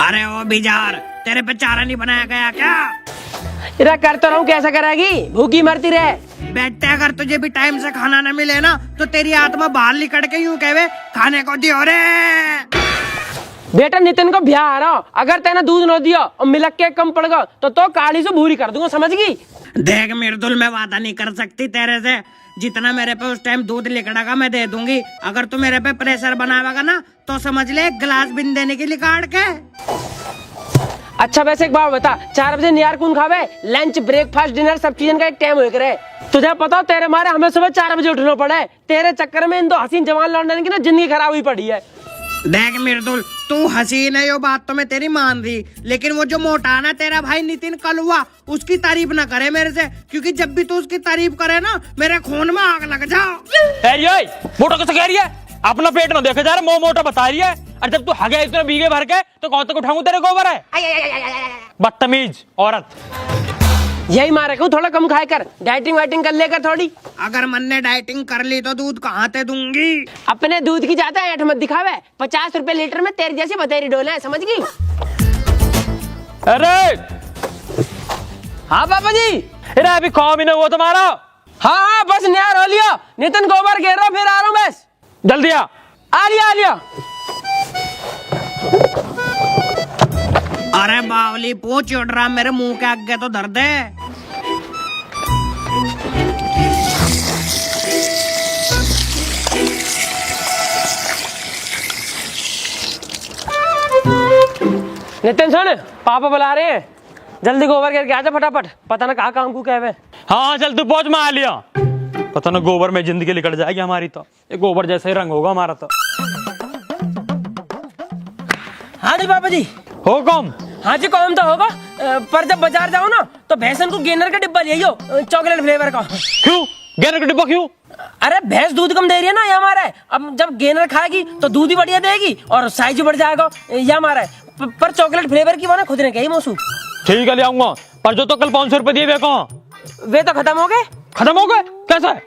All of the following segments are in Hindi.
अरे ओ बिजार, तेरे पे चारा नहीं बनाया गया क्या? इरा कर तो रहा हूँ, कैसा करेगी, भूखी मरती रहे। बेटे अगर तुझे भी टाइम से खाना न मिले ना तो तेरी आत्मा बाहर निकल के यूं कहे खाने को दियो रे। बेटा नितिन को ब्याह आ रहा, अगर तेने दूध न दिया और मिलक के कम पड़ गया तो काली से भूरी कर दूंगा, समझ गई? देख मिर्दुल, मैं वादा नहीं कर सकती तेरे से, जितना मेरे पे उस टाइम दूध लिकड़ेगा मैं दे दूंगी। अगर तू मेरे पे प्रेशर बनावेगा ना तो समझ ले एक गिलास बिन देने के लिए काट के। अच्छा वैसे एक बात बता, 4 बजे नियार कौन खावे? लंच ब्रेकफास्ट डिनर सब चीजन का एक टाइम हो करे। तुझे पता तेरे मारे हमें सुबह 4 बजे उठना पड़े, तेरे चक्कर में इन दो हसीन जवान लौंडे की ना जिंदगी खराब हुई पड़ी है। देख मिर्दुल, तू हसीन है, यो बात तो मैं तेरी मान रही, लेकिन वो जो मोटा ना तेरा भाई नितिन कल हुआ, उसकी तारीफ ना करे मेरे से, क्योंकि जब भी तू उसकी तारीफ करे ना मेरे खून में आग लग जाओ। मोटा कैसे कह रही है? अपना पेट ना देखे जा रहा, मोह मोटा बता रही है। और जब तू हगे इतने भीगे भर के तो कौन तक उठाऊं तेरे गोबर है? बदतमीज औरत। यही मारे को थोड़ा कम खाए कर, डाइटिंग वाइटिंग कर लेकर थोड़ी। अगर मन ने डाइटिंग कर ली तो दूध कहाँ से दूंगी? अपने दूध की ज्यादा ऐठ मत दिखावे, 50 रुपए लीटर में तेरे जैसी बतेरी डोले है, समझ गई? अरे हाँ पापा जी। अरे अभी कौन ना वो तुम्हारा? हाँ बस नियार हो लिया, नितिन गोबर घेर रहा, फिर आ रहा हूँ बस। जल्दी आ लिया। अरे बावली पूछ उड़ रहा, मेरे मुंह के आगे तो दर्द है। नितिन सुन, पापा बुला रहे हैं, जल्दी गोबर घेर के आजा फटाफट, पता ना कहाँ काम को कहवे। हाँ चल तू पहुंच, मैं आ लिया। पता ना गोबर में जिंदगी निकल जाएगी हमारी, तो ये गोबर जैसा ही रंग होगा हमारा तो। हाँ जी पापा जी। हो कौन? हाँ जी कौन तो होगा, पर जब बाजार जाओ ना तो भैंसन को गेनर का डिब्बा ले आइयो, चॉकलेट फ्लेवर का। क्यों गेनर का डिब्बा क्यों? अरे भैंस दूध कम दे रही है ना, ये हमारा है। अब जब गेनर खाएगी तो दूध ही बढ़िया देगी और साइज बढ़ जाएगा, ये हमारा है। पर चॉकलेट फ्लेवर की वो ना खुद ने कही मौसू। ठीक है ले आऊंगा, पर जो तो कल 500 रुपए दिए वे कहाँ? वे तो खत्म हो गए। खत्म हो गए? कैसा है?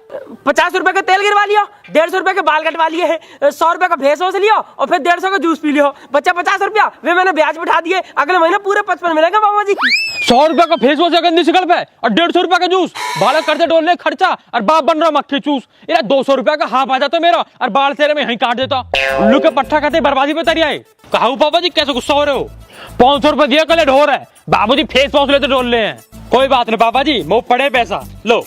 50 रुपए का तेल गिरवा लिया, 150 रुपए के बाल कटवा लिए, 100 रुपए का फेस वॉश लिया और फिर 150 का जूस पी लिया, बच्चा 50 रुपया। वे मैंने ब्याज बिठा दिए, अगले महीने पूरे 55 मिलेगा बाबा जी। 100 रुपए का फेस वॉश गंदी शिकल पे और 150 रुपए का जूस, बालक करते डोलने खर्चा और बाप बन रहा मक्खी चूस। इधर 200 रुपए का हाफ आ जाता मेरा और बाल तेरे में यहीं काट देता। उल्लू के पट्टा कहते बर्बादी पे तरी आए। कहा पापा जी कैसे गुस्सा हो रहे हो? 500 रुपए दिया कल ढोर है, बाबू जी फेस वॉश लेते डोल रहे हैं। कोई बात नहीं पापा जी, मुंह पड़े पैसा लो।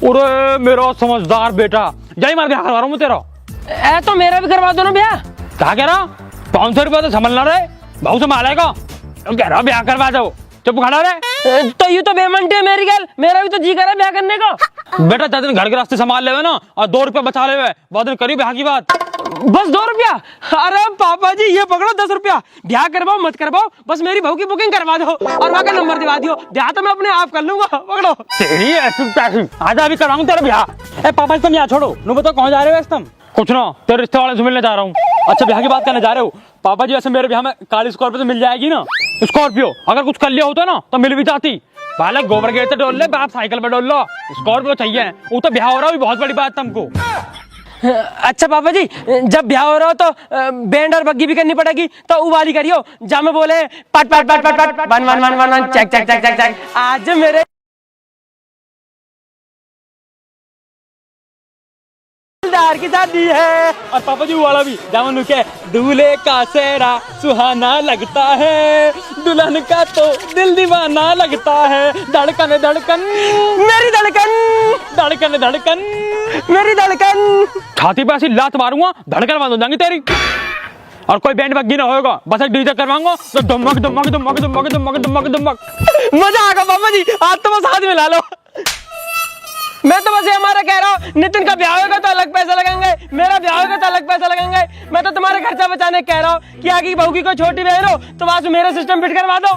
अरे मेरा समझदार बेटा, जाई मार ब्याह करवा रहा हूँ तेरा। तो मेरा भी करवा दो ना भैया। क्या कह रहा? 500 रुपया तो संभलना रहे, भाव से मालेगा कह रहा ब्याह करवा जाओ, चुप खड़ा रहे। तो यू तो बेमंटी है मेरी गल, मेरा भी तो जी करा ब्याह करने का। बेटा 10 दिन घर के रास्ते संभाल ले ना और 2 रुपया बचा ले, बहुत दिन करी ब्याह की बात। बस 2 रुपया? अरे पापा जी ये पकड़ो 10 रुपया, ब्याह करवाओ मत करवाओ, बस मेरी बहू की बुकिंग करवा दो और वहाँ का नंबर दिवा दियो, ब्याह तो मैं अपने आप कर लूंगा। पकड़ो तेरी ऐसी आजा अभी कराऊं तेरा ब्याह। ए पापा तुम यहाँ छोड़ो, नु बताओ कहाँ जा रहे हो? तुम कुछ ना, तेरे रिश्ते वाले से मिलने जा रहा हूँ। अच्छा ब्याह की बात करने जा रहे हो? पापा जी ऐसे मेरे ब्याह में काली स्कॉर्पियो से मिल जाएगी ना, स्कॉर्पियो। अगर कुछ कर लिया होता ना तो मिल भी जाती। बालक गोबर गेट से डोल ले, बाप साइकिल पे डोल लो, स्कॉर्पियो चाहिए। वो तो ब्याह हो रहा है, बहुत बड़ी बात तुमको। अच्छा पापा जी, जब ब्याह हो रहा हो तो बैंड और बग्गी भी करनी पड़ेगी, तो उवाली करियो जहाँ में बोले पट पट पट पट पट वन वन वन वन वन चक चक चक चक चक। आज मेरे दिलदार की शादी है। और पापा जी वाला भी जामन के दूल्हे का सेहरा सुहाना लगता है, दुल्हन का तो दिल दीवाना लगता है। धड़कन धड़कन मेरी धड़कन, धड़कन धड़कन मेरी धड़कन। छाती पे ऐसी लात मारूंगा धड़कन बंद हो जाएंगी तेरी। और कोई बैंड बग्गी ना होगा, बस एक डीजे करवाऊंगा तो धमक धमक धमक धमक धमक धमक धमक। मजा आएगा पापा जी, आज तो बस हाथ मिला लो। मैं तो बस ये हमारा कह रहा हूँ, नितिन का ब्याह होगा तो अलग पैसा लगाएंगे, मेरा ब्याह होगा तो अलग पैसा लगाएंगे। मैं तो तुम्हारे खर्चा बचाने कह रहा हूँ कि आगे बहू की कोई छोटी बहन हो तो वहां से मेरा सिस्टम फिट करवा दो,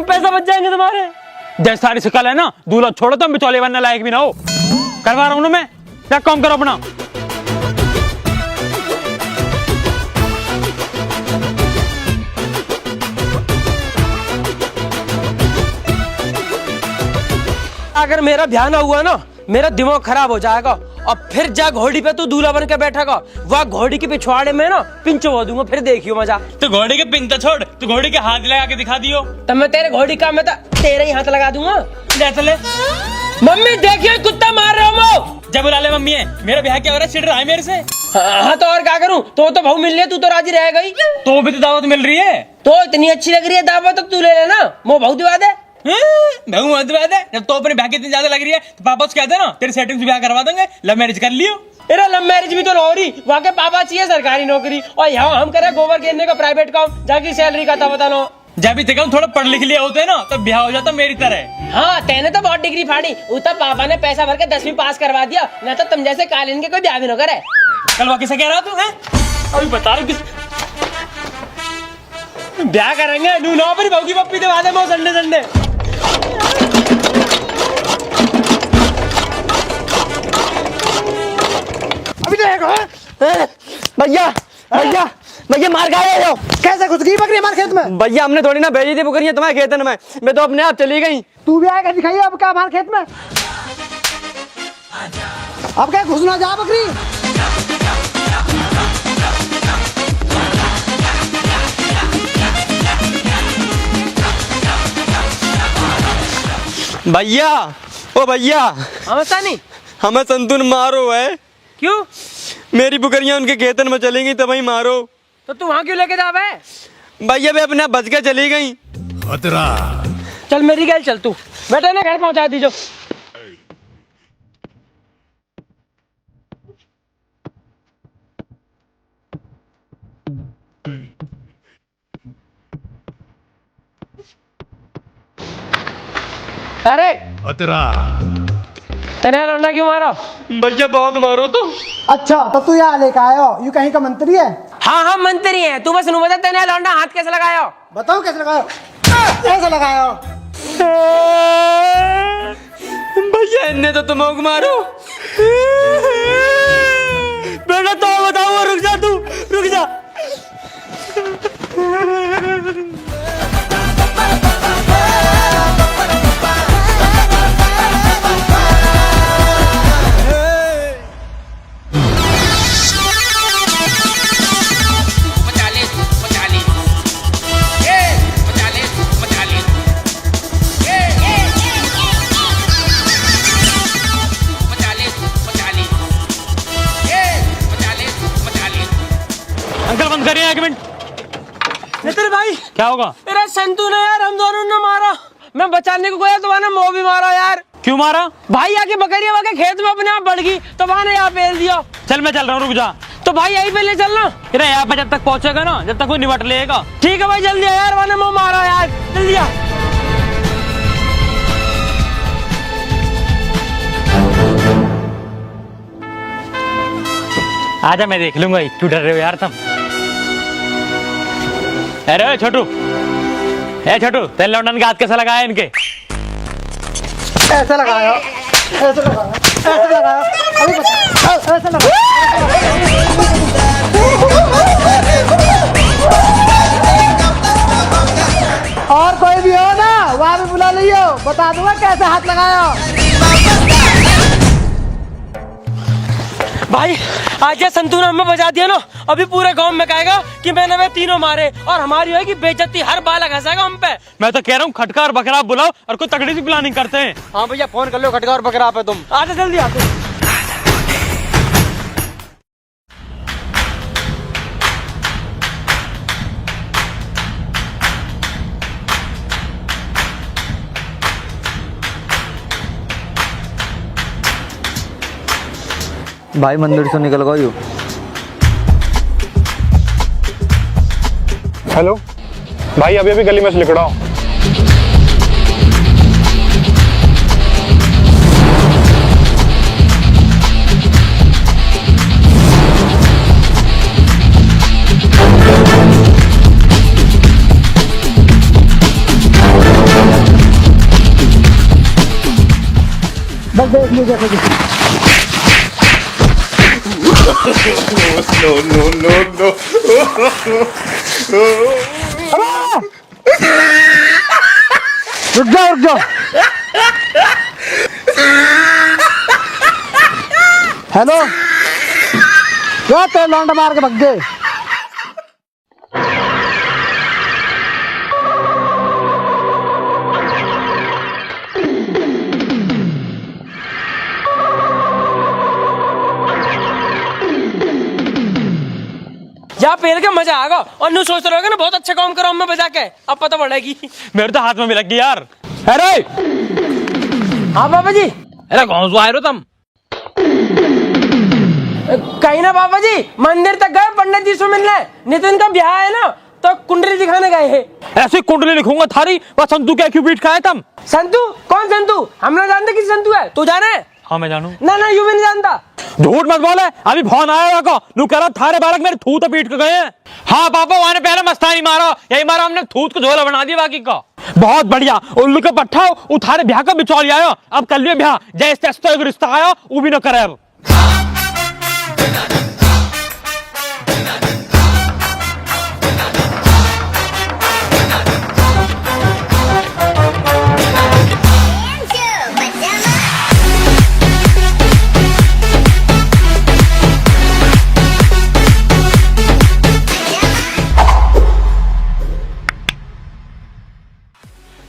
पैसा बच जाएंगे तुम्हारे। जैसे सारी शिकल है ना, दूल्हा छोड़ो तुम बिचौले बनने लायक भी ना हो। करवा रहा हूँ ना मैं, क्या काम करो अपना। अगर मेरा ब्याह ना हुआ ना, मेरा दिमाग खराब हो जाएगा और फिर जा घोड़ी पे तू दूल्हा बन के बैठेगा, वह घोड़ी के पिछवाड़े में ना पिंच हो दूंगा, फिर देखियो मजा। तो घोड़ी के पिन तो छोड़, तू घोड़ी के हाथ लगा के दिखा दियो। तब मैं तेरे घोड़ी का मैं तेरे ही हाथ लगा दूंगा। ले चले। मम्मी देखियो कुत्ता मार रहा हूँ। जब बुला ले मम्मी है, मेरा ब्याह क्या हो रहा है, चिढ़ रहा है मेरे से। हाँ तो और क्या करूँ, तो बहू मिल रही, तू तो राजी रह गई। तो भी तो दावत मिल रही है। तो इतनी अच्छी लग रही है दावत, तो तू ले लेना, वो बहू दिवा दे। बहू मत दिवा दे। जब तो अपने ब्याह की इतनी ज्यादा लग रही है तो पापा से कह देना तेरी सेटिंग से ब्याह करवा देंगे, लव मैरिज कर लियो। तेरा लव मैरिज भी तो हो रही, वहाँ के पापा चाहिए सरकारी नौकरी, और यहाँ हम करे गोबर घेरने का प्राइवेट काम, जाकी सैलरी का था बताना। जब भी देखा थोड़ा पढ़ लिख लिया होते ना तो ब्याह हो जाता मेरी तरह। हाँ तेने तो बहुत डिग्री फाड़ी, उतना पापा ने पैसा भर के 10वीं पास करवा दिया, न तो तुम जैसे कालीन के कोई ब्याह भी न करे। कल वो किसे कह रहा तू है? अभी बता रहा किस ब्याह करेंगे नू ना पर बहू की पप्पी दे वादे मो संडे संडे। अभी देखो भैया भैया भैया मार गए हो। कैसे घुस गई बकरी हमारे खेत में? भैया हमने थोड़ी ना भेजी थी बकरियां तुम्हारे खेतन में, मैं तो अपने आप चली गई। तू भी आएगा दिखाइए अब क्या हमारे खेत में? अब क्या घुसना जा बकरी? भैया ओ भैया नहीं हमें संतुन मारो है। क्यों? मेरी बुकरियां उनके खेतन में चली गई, तब ही मारो। तो तू वहाँ क्यों लेके जा बे? भैया वे अपने बच के चली गई। चल मेरी गैल चल, तू बेटा ने घर पहुँचा दीजो। अरे तेरे लौंडा क्यों मारो? भैया बहुत मारो तो। अच्छा तो तू यहाँ लेकर आयो, यू कहीं का मंत्री है? हाँ हाँ मंत्री है, तू बस बता तेने लौंडा हाथ कैसे लगायो? बताओ कैसे लगायो? कैसे लगायो? भैया इन्ने तो तुम मारो। बेटा तो बताओ, रुक जा तू, रुक जा। अंकल बंद करिए 1 मिनट। नितिन भाई क्या होगा? तेरा संतू ने यार हम दोनों ने मारा, मैं बचाने को गया तो वहाँ मोह भी मारा यार। क्यों मारा? भाई आके बकरियां वहाँ के खेत में अपने आप बढ़ गई तो वहाँ ने यहाँ पेल दिया। चल मैं चल रहा हूँ, रुक जा। तो भाई यही पे ले चलना। अरे यहाँ पे जब तक पहुँचेगा ना, जब तक वो निपट लेगा। ठीक है भाई जल्दी आ यार, वहाँ ने मोह मारा यार, जल्दी आ। आजा मैं देख लूंगा, क्यों डर रहे हो यार तुम? अरे छोटू, ए छोटू, तेल लौंडन के हाथ कैसा लगाया इनके? ऐसे लगायो, ऐसे लगायो, ऐसे लगायो, अभी बता, ऐसे लगायो। और कोई भी हो ना वहाँ भी बुला लियो, बता दूंगा कैसे हाथ लगायो। भाई आज संतू ने हमें बचा दिया ना, अभी पूरे गांव में कहेगा कि मैंने वे तीनों मारे, और हमारी होगी बेइज्जती, हर बाल घसेगा हम पे। मैं तो कह रहा हूँ खटका और बकरा बुलाओ और कोई तगड़ी सी प्लानिंग करते हैं। हाँ भैया फोन कर लो, खटका और बकरा पे तुम आजा जल्दी आते। भाई मंदिर से निकल गई। हेलो भाई, अभी अभी गली में से निकला हूँ। बस देख लीजिए कैसे। रुक जाओ रुक जाओ। हेलो क्या तेल लौंडा मार के भग गए। यहाँ पेल के मजा आएगा और नु सोच रहे हो ना बहुत अच्छा काम करो मैं बजा के अब पता पड़ेगी। मेरे तो हाथ में भी लग गई यार। अरे हाँ बाबा जी। अरे कौन सा आए हो तुम? कहीं ना बाबा जी मंदिर तक गए पंडित जी से मिलने, नितिन का ब्याह है ना तो कुंडली दिखाने गए हैं। ऐसी कुंडली लिखूंगा थारी, बस संतू क्या क्यों बीट खाए तुम? संतू? कौन संतू? हम ना जानते किस संतू है, तू जाने? हाँ मैं जानू। ना यू भी नहीं जानता। झूठ मत बोले, अभी फोन आया को नू कह रहा थारे बालक मेरे थूत पीट के गए हैं। हाँ पापा वहां पहले मस्तानी मारो, यही मारो हमने थूत को झोला बना दिया बाकी का। बहुत बढ़िया, उल्लू के पट्टा उठारे ब्याह का बिचौल आयो, अब कर लियो ब्याह, जैसे एक रिश्ता आयो वो भी न करे अब।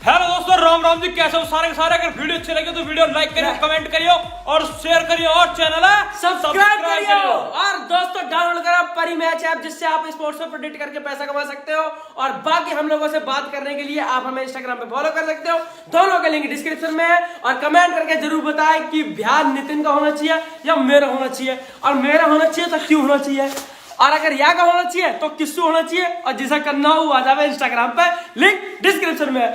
हेलो दोस्तों, राम राम जी, कैसे हो सारे के सारे? अगर वीडियो अच्छी लगे तो वीडियो लाइक करियो, कमेंट करियो और शेयर करियो और चैनल है सब्सक्राइब करियो। और दोस्तों डाउनलोड करो परी मैच ऐप, जिससे आप स्पोर्ट्स में प्रेडिक्ट करके पैसा कमा सकते हो। और बाकी हम लोगों से बात करने के लिए आप हमें इंस्टाग्राम पे फॉलो कर सकते हो, दोनों का लिंक डिस्क्रिप्शन में है। और कमेंट करके जरूर बताएं कि ब्याह नितिन का होना चाहिए या मेरा होना चाहिए, और मेरा होना चाहिए तो क्यों होना चाहिए, और अगर यहाँ का होना चाहिए तो किससे होना चाहिए। और जिसे करना हो आ जावे इंस्टाग्राम पे, लिंक डिस्क्रिप्शन में है।